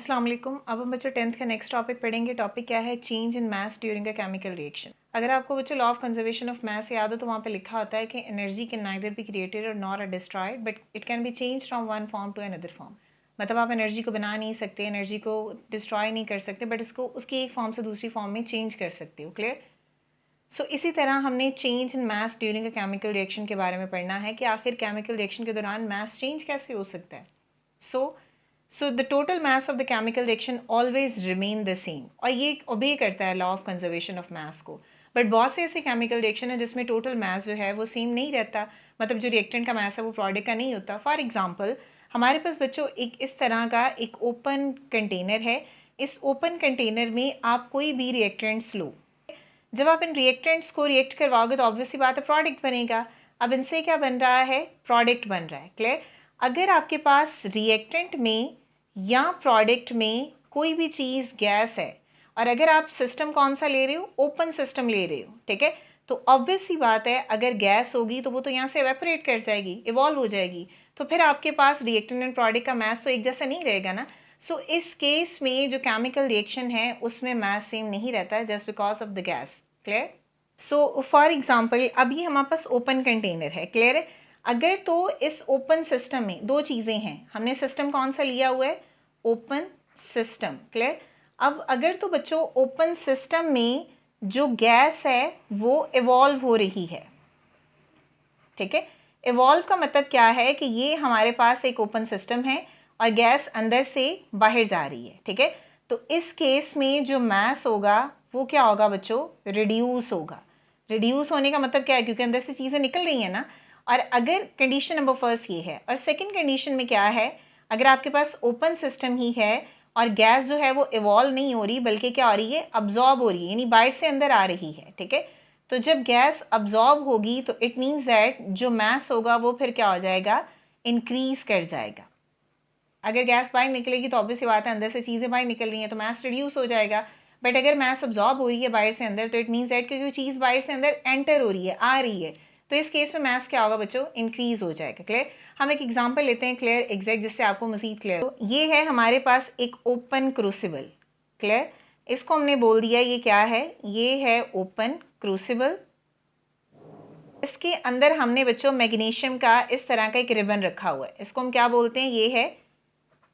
अस्सलाम वालेकुम। अब हम बच्चों 10th का नेक्स्ट टॉपिक पढ़ेंगे। टॉपिक क्या है? Change in mass during a chemical reaction. अगर आपको बच्चों law of conservation of mass याद हो तो वहाँ पे लिखा होता है कि energy can neither be created और nor destroyed but it can be change from one form to another form. मतलब आप एनर्जी को बना नहीं सकते, एनर्जी को डिस्ट्रॉय नहीं कर सकते, बट उसको उसकी एक फॉर्म से दूसरी फॉर्म में चेंज कर सकते हो। क्लियर? सो इसी तरह हमने change in mass during a chemical reaction के बारे में पढ़ना है कि आखिर केमिकल रिएक्शन के दौरान मास चेंज कैसे हो सकता है। So the total mass of the chemical reaction always remain the same और ये ओबे करता है लॉ ऑफ कंजर्वेशन ऑफ मास को। बट बहुत से ऐसे केमिकल रिएक्शन है जिसमें टोटल मास जो है वो सेम नहीं रहता, मतलब जो रिएक्टेंट का मास है वो प्रोडक्ट का नहीं होता। फॉर एग्जांपल हमारे पास बच्चों एक इस तरह का एक ओपन कंटेनर है। इस ओपन कंटेनर में आप कोई भी रिएक्टेंट्स लो, जब आप इन रिएक्टेंट्स को रिएक्ट करवाओगे तो ऑब्वियसली बात है प्रोडक्ट बनेगा। अब इनसे क्या बन रहा है? प्रोडक्ट बन रहा है। क्लियर? अगर आपके पास रिएक्टेंट में या प्रोडक्ट में कोई भी चीज़ गैस है और अगर आप सिस्टम कौन सा ले रहे हो? ओपन सिस्टम ले रहे हो, ठीक है? तो ऑब्वियस सी बात है अगर गैस होगी तो वो तो यहाँ से एवेपोरेट कर जाएगी, इवॉल्व हो जाएगी, तो फिर आपके पास रिएक्टेंट एंड प्रोडक्ट का मास तो एक जैसा नहीं रहेगा ना। सो इस केस में जो केमिकल रिएक्शन है उसमें मास सेम नहीं रहता है just because of the gas. Clear? So for example अभी हमारे पास ओपन कंटेनर है। क्लियर है? अगर तो इस ओपन सिस्टम में दो चीज़ें हैं, हमने सिस्टम कौन सा लिया हुआ है? Open system. क्लियर? अब अगर तो बच्चों ओपन सिस्टम में जो गैस है वो इवॉल्व हो रही है, ठीक है? इवॉल्व का मतलब क्या है कि ये हमारे पास एक ओपन सिस्टम है और गैस अंदर से बाहर जा रही है, ठीक है? तो इस केस में जो मास होगा वो क्या होगा बच्चों? रिड्यूस होगा। रिड्यूस होने का मतलब क्या है? क्योंकि अंदर से चीज़ें निकल रही हैं ना। और अगर कंडीशन नंबर फर्स्ट ये है, और सेकंड कंडीशन में क्या है? अगर आपके पास ओपन सिस्टम ही है और गैस जो है वो इवॉल्व नहीं हो रही बल्कि क्या हो रही है? अब्जॉर्ब हो रही है, यानी बाहर से अंदर आ रही है, ठीक है? तो जब गैस अब्जॉर्ब होगी तो इट मीन्स दैट जो मास होगा वो फिर क्या हो जाएगा? इंक्रीज कर जाएगा। अगर गैस बाहर निकलेगी तो ऑब्वियस बात है अंदर से चीज़ें बाहर निकल रही हैं तो मास रिड्यूस हो जाएगा। बट अगर मास अब्जॉर्ब हो रही है बाहर से अंदर तो इट मीन्स दैट कि चीज़ बाहर से अंदर एंटर हो रही है, आ रही है, तो इस केस में मास क्या होगा बच्चों? इंक्रीज हो जाएगा। क्लियर? हम एक एग्जाम्पल लेते हैं क्लियर एग्जैक्ट, जिससे आपको मजीद क्लियर हो। ये है हमारे पास एक ओपन क्रूसिबल। क्लियर? इसको हमने बोल दिया ये क्या है? ये है ओपन क्रूसिबल। इसके अंदर हमने बच्चों मैग्नीशियम का इस तरह का एक रिबन रखा हुआ है, इसको हम क्या बोलते हैं? ये है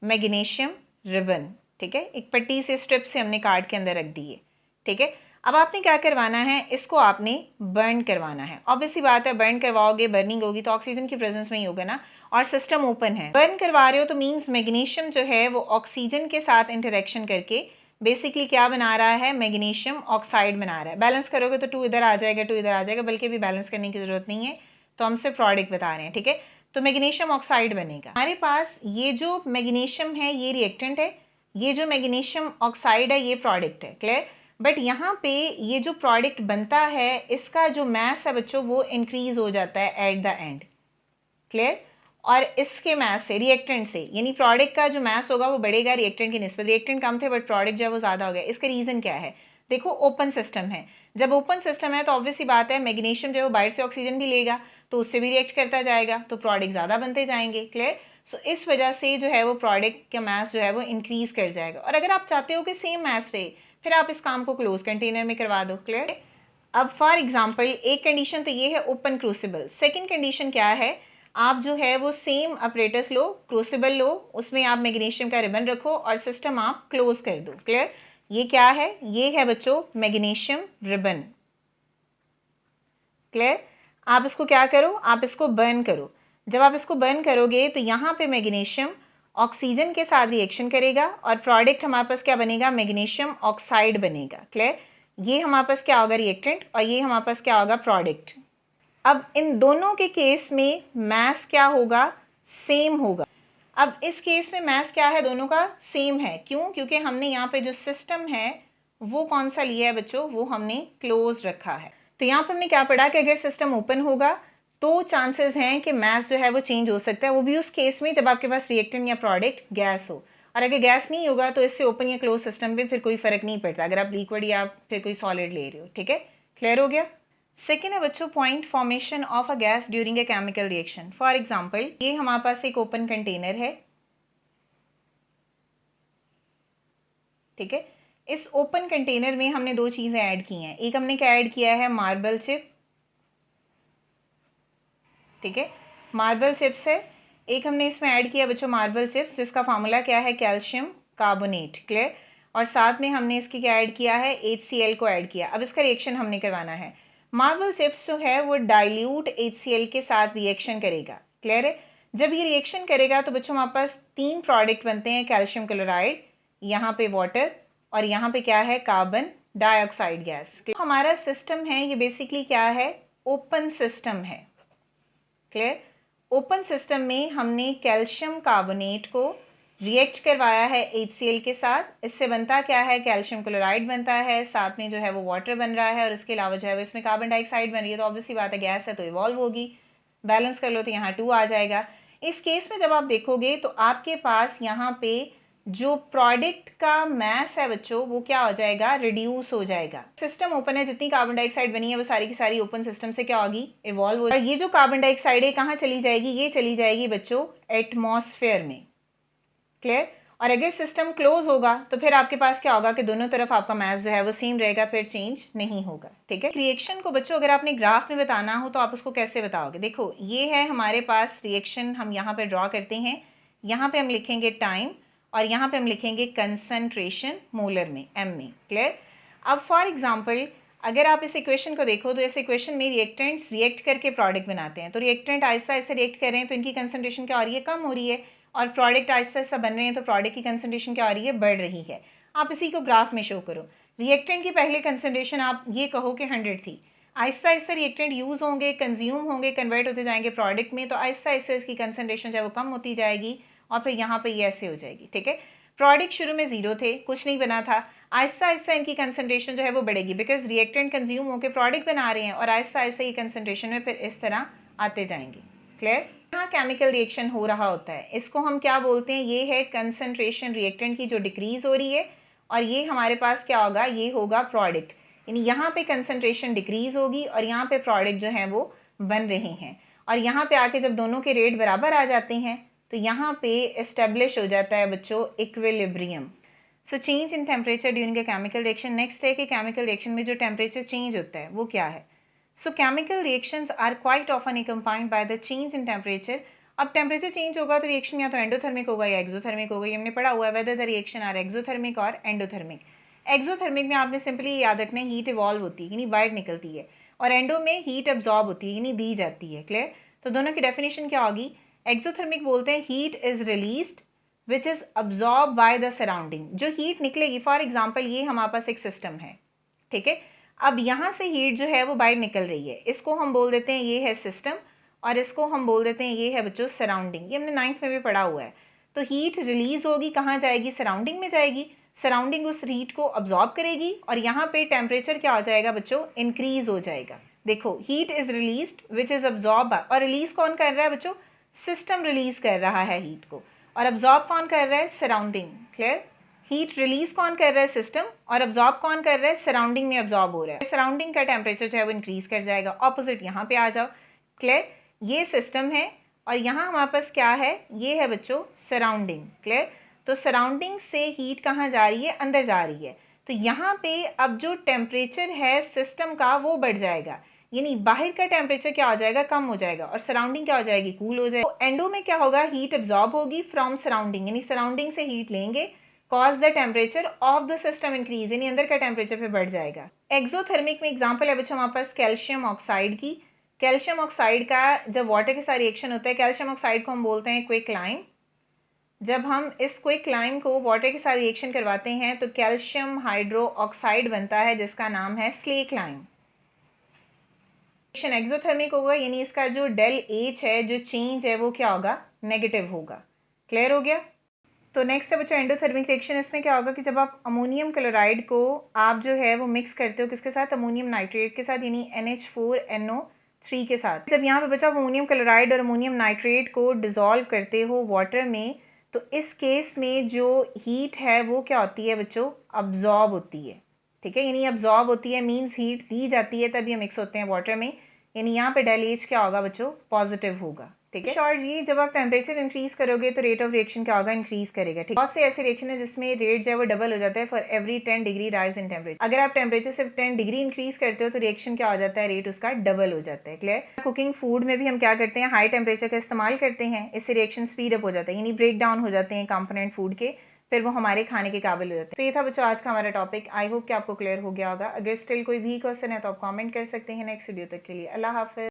मैग्नीशियम रिबन, ठीक है? एक पट्टी से स्ट्रिप से हमने कार्ड के अंदर रख दी है, ठीक है? अब आपने क्या करवाना है? इसको आपने बर्न करवाना है। ऑब्वियसली बात है बर्न करवाओगे, बर्निंग होगी तो ऑक्सीजन की प्रेजेंस में ही होगा ना, और सिस्टम ओपन है। बर्न करवा रहे हो तो मीन्स मैग्नीशियम जो है वो ऑक्सीजन के साथ इंटरेक्शन करके बेसिकली क्या बना रहा है? मैग्नीशियम ऑक्साइड बना रहा है। बैलेंस करोगे तो 2 इधर आ जाएगा, 2 इधर आ जाएगा, बल्कि भी बैलेंस करने की जरूरत नहीं है, तो हम सिर्फ प्रोडक्ट बता रहे हैं, ठीक है? तो मैग्नीशियम ऑक्साइड बनेगा। हमारे पास ये जो मैग्नीशियम है ये रिएक्टेंट है, ये जो मैग्नीशियम ऑक्साइड है ये प्रोडक्ट है। क्लियर? बट यहाँ पे ये जो प्रोडक्ट बनता है इसका जो मास है बच्चों वो इंक्रीज हो जाता है एट द एंड। क्लियर? और इसके मास से, रिएक्टेंट से, यानी प्रोडक्ट का जो मास होगा वो बढ़ेगा रिएक्टेंट की निस्बत। रिएक्टेंट कम थे बट प्रोडक्ट जो है वो ज़्यादा हो गया। इसका रीज़न क्या है? देखो ओपन सिस्टम है, जब ओपन सिस्टम है तो ऑब्वियसली बात है मैग्नीशियम जो है वो बाहर से ऑक्सीजन भी लेगा तो उससे भी रिएक्ट करता जाएगा तो प्रोडक्ट ज़्यादा बनते जाएंगे। क्लियर? सो इस वजह से जो है वो प्रोडक्ट का मास जो है वो इंक्रीज कर जाएगा। और अगर आप चाहते हो कि सेम मास रहे फिर आप इस काम को क्लोज कंटेनर में करवा दो। क्लियर? अब फॉर एग्जाम्पल एक कंडीशन तो ये है ओपन क्रूसिबल। सेकेंड कंडीशन क्या है? आप जो है वो सेम अपरेटस लो, क्रूसिबल लो, उसमें आप मैग्नीशियम का रिबन रखो और सिस्टम आप क्लोज कर दो। क्लियर? ये क्या है? ये है बच्चों मैग्नीशियम रिबन। क्लियर? आप इसको क्या करो? आप इसको बर्न करो। जब आप इसको बर्न करोगे तो यहाँ पे मैग्नीशियम ऑक्सीजन के साथ रिएक्शन करेगा और प्रोडक्ट हमारे पास क्या बनेगा? मैग्नीशियम ऑक्साइड बनेगा। क्लियर? ये हमारे पास क्या होगा? रिएक्टेंट, और ये हमारे पास क्या होगा? प्रोडक्ट। अब इन दोनों के केस में मास क्या होगा? सेम होगा। अब इस केस में मास क्या है? दोनों का सेम है। क्यों? क्योंकि हमने यहाँ पे जो सिस्टम है वो कौन सा लिया है बच्चों? वो हमने क्लोज रखा है। तो यहाँ पर हमने क्या पढ़ा कि अगर सिस्टम ओपन होगा तो चांसेस हैं कि मास जो है वो चेंज हो सकता है, वो भी उस केस में जब आपके पास रिएक्टेंट या प्रोडक्ट गैस हो। और अगर गैस नहीं होगा तो इससे ओपन या क्लोज सिस्टम पे फिर कोई फर्क नहीं पड़ता अगर आप लिक्विड या फिर कोई सॉलिड ले रहे हो। ठीक है? क्लियर हो गया? सेकेंड है बच्चों point formation of a gas during a chemical reaction. For example ये हमारे पास एक ओपन कंटेनर है, ठीक है। इस ओपन कंटेनर में हमने दो चीज़ें ऐड की हैं। एक हमने क्या ऐड किया है, मार्बल चिप, ठीक है, मार्बल चिप्स है। एक हमने इसमें ऐड किया बच्चों मार्बल चिप्स, जिसका फार्मूला क्या है, कैल्शियम कार्बोनेट, क्लियर। और साथ में हमने इसकी क्या ऐड किया है, HCl को ऐड किया। अब इसका रिएक्शन हमने करवाना है। मार्बल चिप्स जो है वो डाइल्यूट HCl के साथ रिएक्शन करेगा, क्लियर है। जब ये रिएक्शन करेगा तो बच्चों हमारे पास तीन प्रोडक्ट बनते हैं, कैल्शियम क्लोराइड, यहाँ पे वाटर, और यहाँ पे क्या है, कार्बन डाइऑक्साइड गैस। हमारा सिस्टम है ये बेसिकली क्या है, ओपन सिस्टम है, क्लियर। ओपन सिस्टम में हमने कैल्शियम कार्बोनेट को रिएक्ट करवाया है HCl के साथ। इससे बनता क्या है, कैल्शियम क्लोराइड बनता है, साथ में जो है वो वाटर बन रहा है, और इसके अलावा जो है वो इसमें कार्बन डाइऑक्साइड बन रही है। तो ऑब्वियसली बात है, गैस है तो इवॉल्व होगी। बैलेंस कर लो तो यहाँ 2 आ जाएगा। इस केस में जब आप देखोगे तो आपके पास यहाँ पे जो प्रोडक्ट का मास है बच्चों वो क्या हो जाएगा, रिड्यूस हो जाएगा। सिस्टम ओपन है, जितनी कार्बन डाइऑक्साइड बनी है वो सारी की सारी ओपन सिस्टम से क्या होगी, इवॉल्व हो। और ये जो कार्बन डाइऑक्साइड है कहाँ चली जाएगी, ये चली जाएगी बच्चों एटमॉस्फेयर में, क्लियर। और अगर सिस्टम क्लोज होगा तो फिर आपके पास क्या होगा कि दोनों तरफ आपका मास जो है वो सेम रहेगा, फिर चेंज नहीं होगा, ठीक है। रिएक्शन को बच्चों अगर आपने ग्राफ में बताना हो तो आप उसको कैसे बताओगे, देखो ये है हमारे पास रिएक्शन, हम यहाँ पे ड्रॉ करते हैं। यहाँ पे हम लिखेंगे टाइम, और यहाँ पे हम लिखेंगे कंसंट्रेशन मोलर में, m में, क्लियर। अब फॉर एग्जाम्पल अगर आप इस इक्वेशन को देखो तो इस इक्वेशन में रिएक्टेंट्स रिएक्ट करके प्रोडक्ट बनाते हैं। तो रिएक्टेंट आहिस्ता आहिस्ता रिएक्ट कर रहे हैं तो इनकी कंसंट्रेशन क्या हो रही है, कम हो रही है, और प्रोडक्ट आहिस्ता आहिस्ता बन रहे हैं तो प्रोडक्ट की कंसंट्रेशन क्या हो रही है, बढ़ रही है। आप इसी को ग्राफ में शो करो। रिएक्टेंट की पहले कंसंट्रेशन आप ये कहो कि 100 थी, आहिस्ता आहिस्ता रिएक्टेंट यूज होंगे, कंज्यूम होंगे, कन्वर्ट होते जाएंगे प्रोडक्ट में, तो आहिस्ता आहिस्ता इसकी कंसंट्रेशन जो है वो कम होती जाएगी, और फिर यहाँ पे ये ऐसे हो जाएगी, ठीक है। प्रोडक्ट शुरू में 0 थे, कुछ नहीं बना था, आहिस्ता आहिस्ता इनकी कंसंट्रेशन जो है वो बढ़ेगी, बिकॉज रिएक्टेंट कंज्यूम होकर प्रोडक्ट बना रहे हैं, और आहिस्ता आहिस्ता ये कंसंट्रेशन में फिर इस तरह आते जाएंगे, क्लियर। यहाँ केमिकल रिएक्शन हो रहा होता है, इसको हम क्या बोलते हैं, ये है कंसंट्रेशन रिएक्टेंट की जो डिक्रीज हो रही है, और ये हमारे पास क्या होगा, ये होगा प्रोडक्ट। यानी यहाँ पे कंसंट्रेशन डिक्रीज होगी और यहाँ पे प्रोडक्ट जो है वो बन रहे हैं, और यहाँ पे आके जब दोनों के रेट बराबर आ जाते हैं तो यहाँ पे एस्टेब्लिश हो जाता है बच्चों equilibrium. So change in temperature during a chemical reaction. Next है कि केमिकल रिएक्शन में जो टेम्परेचर चेंज होता है वो क्या है। So chemical reactions are quite often accompanied by the change in temperature. अब टेम्परेचर चेंज होगा तो रिएक्शन या तो एंडोथर्मिक होगा या एक्सोथर्मिक होगा। ये हमने पढ़ा हुआ है whether the reaction are exothermic और एंडोथर्मिक। एक्सोथर्मिक में आपने सिंपली याद रखना है हीट इवॉल्व होती है यानी बाहर निकलती है, और एंडो में हीट अब्जॉर्ब होती है यानी दी जाती है, क्लियर। तो दोनों की डेफिनेशन क्या होगी, एक्सोथर्मिक बोलते हैं heat is released which is absorb by the surrounding. जो हीट निकलेगी, फॉर एग्जाम्पल ये हमारे पास एक सिस्टम है, ठीक है। अब यहाँ से हीट जो है वो बाहर निकल रही है, इसको हम बोल देते हैं ये है सिस्टम, और इसको हम बोल देते हैं ये है बच्चों सराउंडिंग। ये हमने 9th में भी पढ़ा हुआ है। तो हीट रिलीज होगी, कहाँ जाएगी, सराउंडिंग में जाएगी। सराउंडिंग उस हीट को अब्जॉर्ब करेगी, और यहाँ पे टेम्परेचर क्या हो जाएगा बच्चों, इंक्रीज हो जाएगा। देखो heat is released which is absorb, और रिलीज कौन कर रहा है बच्चों, सिस्टम रिलीज कर रहा है हीट को, और अब्जॉर्ब कौन कर रहा है, सराउंडिंग, क्लियर। हीट रिलीज कौन कर रहा है, सिस्टम, और अब्जॉर्ब कौन कर रहा है, सराउंडिंग में अब्जॉर्ब हो रहा है। सराउंडिंग का टेम्परेचर जो है वो इंक्रीज कर जाएगा। ऑपोजिट यहाँ पे आ जाओ, क्लियर। ये सिस्टम है और यहाँ हमारे पास क्या है, ये है बच्चों सराउंडिंग, क्लियर। तो सराउंडिंग से हीट कहाँ जा रही है, अंदर जा रही है। तो यहाँ पे अब जो टेम्परेचर है सिस्टम का वो बढ़ जाएगा, यानी बाहर का टेम्परेचर क्या हो जाएगा, कम हो जाएगा, और सराउंडिंग क्या हो जाएगी, कूल हो जाएगी। तो एंडो में क्या होगा, हीट एब्जॉर्ब होगी फ्रॉम सराउंडिंग, यानी सराउंडिंग से हीट लेंगे, cause the temperature of the system increase, यानी अंदर का टेम्परेचर पे बढ़ जाएगा। एक्सोथर्मिक में एग्जांपल है बच्चों हमारे पास कैल्शियम ऑक्साइड की। कैल्शियम ऑक्साइड का जब वाटर के साथ रिएक्शन होता है, कैल्शियम ऑक्साइड को हम बोलते हैं क्विकलाइम। जब हम इस क्विकलाइम को वाटर के साथ रिएक्शन करवाते हैं तो कैल्शियम हाइड्रो ऑक्साइड बनता है जिसका नाम है स्लेकलाइम। रिएक्शन एक्सोथर्मिक होगा, यानी इसका जो डेल एच है, जो चेंज है वो क्या होगा, नेगेटिव होगा, क्लियर हो गया। तो नेक्स्ट है बच्चों एंडोथर्मिक रिएक्शन। इसमें क्या होगा कि जब आप अमोनियम क्लोराइड को आप जो है वो मिक्स करते हो किसके साथ, अमोनियम नाइट्रेट के साथ, यानी NH4NO3 के साथ। जब यहाँ पे बच्चा अमोनियम क्लोराइड और अमोनियम नाइट्रेट को डिजोल्व करते हो वाटर में, तो इस केस में जो हीट है वो क्या होती है बच्चों, अब्जॉर्ब होती है, ठीक है। यानी अब्जॉर्ब होती है मीन्स हीट दी जाती है तब ये मिक्स होते हैं वाटर में, यानी यहाँ पे डेल एच क्या होगा बच्चों, पॉजिटिव होगा, ठीक है। शॉर्ट जी, जब आप टेम्परेचर इंक्रीज करोगे तो रेट ऑफ रिएक्शन क्या होगा, इंक्रीज करेगा। ठीक है, बहुत से ऐसे रिएक्शन है जिसमें रेट जो है वो डबल हो जाता है for every 10 degree rise in temperature. अगर आप टेम्परेचर सिर्फ 10 डिग्री इंक्रीज करते हो तो रिएक्शन क्या हो जाता है, रेट उसका डबल हो जाता है। क्लियर। कुकिंग फूड में भी हम क्या करते हैं, हाई टेम्परेचर का इस्तेमाल करते हैं, इससे रिएक्शन स्पीड अप हो जाता है, यानी ब्रेक डाउन हो जाते हैं कंपोनेंट फूड के, फिर वो हमारे खाने के काबिल हो जाते हैं। तो ये था बच्चों आज का हमारा टॉपिक। आई होप कि आपको क्लियर हो गया होगा। अगर स्टिल कोई भी क्वेश्चन है तो आप कमेंट कर सकते हैं। नेक्स्ट वीडियो तक के लिए अल्लाह हाफिज।